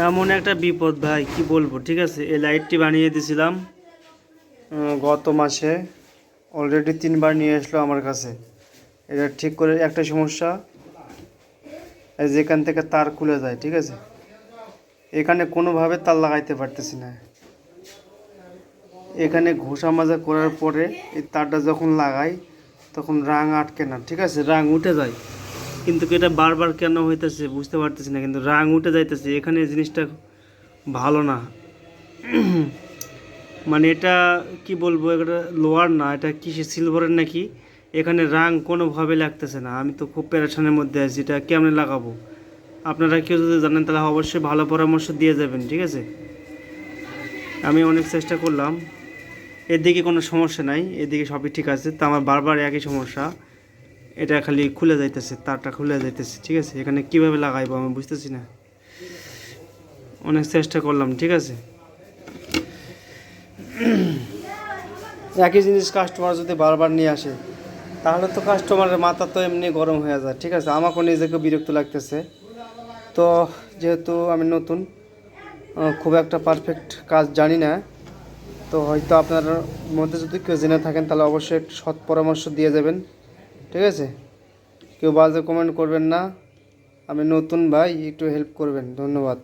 এমন একটা বিপদ ভাই, কি বলবো। ঠিক আছে, এই লাইটটি বানিয়ে দিয়েছিলাম গত মাসে। অলরেডি 3বার নিয়ে আসলো আমার কাছে। এটা ঠিক করে একটা সমস্যা, এই যেখান থেকে তার খুলে যায়। ঠিক আছে, এখানে কোনোভাবে তার লাগাইতে পারতেছি না। এখানে ঘষা মাজা করার পরে এই তারটা যখন লাগাই তখন রাং আটকে না। ঠিক আছে, রাং উঠে যায়, কিন্তু এটা বারবার কেন হইতেছে বুঝতে পারতেছি না। কিন্তু রাং উঠে যাইতেছে, এখানে জিনিসটা ভালো না। মানে এটা কি বলবো, এটা লোহার না, এটা কিসে সিলভারের নাকি। এখানে রাং কোনোভাবে লাগতেছে না। আমি তো খুব পেরেশানের মধ্যে আছি, এটা কেমনে লাগাবো। আপনারা কেউ যদি জানেন তাহলে অবশ্যই ভালো পরামর্শ দিয়ে যাবেন। ঠিক আছে, আমি অনেক চেষ্টা করলাম, এদিকে কোনো সমস্যা নাই, এদিকে সবই ঠিক আছে। তো আমার বারবার একই সমস্যা, এটা খালি খুলে যাইতেছে, তারটা খুলে যাইতেছে। ঠিক আছে, এখানে কিভাবে লাগাইবো আমি বুঝতেছি না। অনেক চেষ্টা করলাম। ঠিক আছে, একই জিনিস কাস্টমার যদি বারবার নিয়ে আসে তাহলে তো কাস্টমারের মাথা তো এমনি গরম হয়ে যায়। ঠিক আছে, আমাকেও নিজেকে বিরক্ত লাগতেছে। তো যেহেতু আমি নতুন, খুব একটা পারফেক্ট কাজ জানি না, তো হয়তো আপনার মধ্যে যদি কেউ জেনে থাকেন তাহলে অবশ্যই একটু সৎ পরামর্শ দিয়ে যাবেন। ঠিক আছে, কেউ বাজে কমেন্ট করবেন না। আমি নতুন ভাই, একটু হেল্প করবেন। ধন্যবাদ।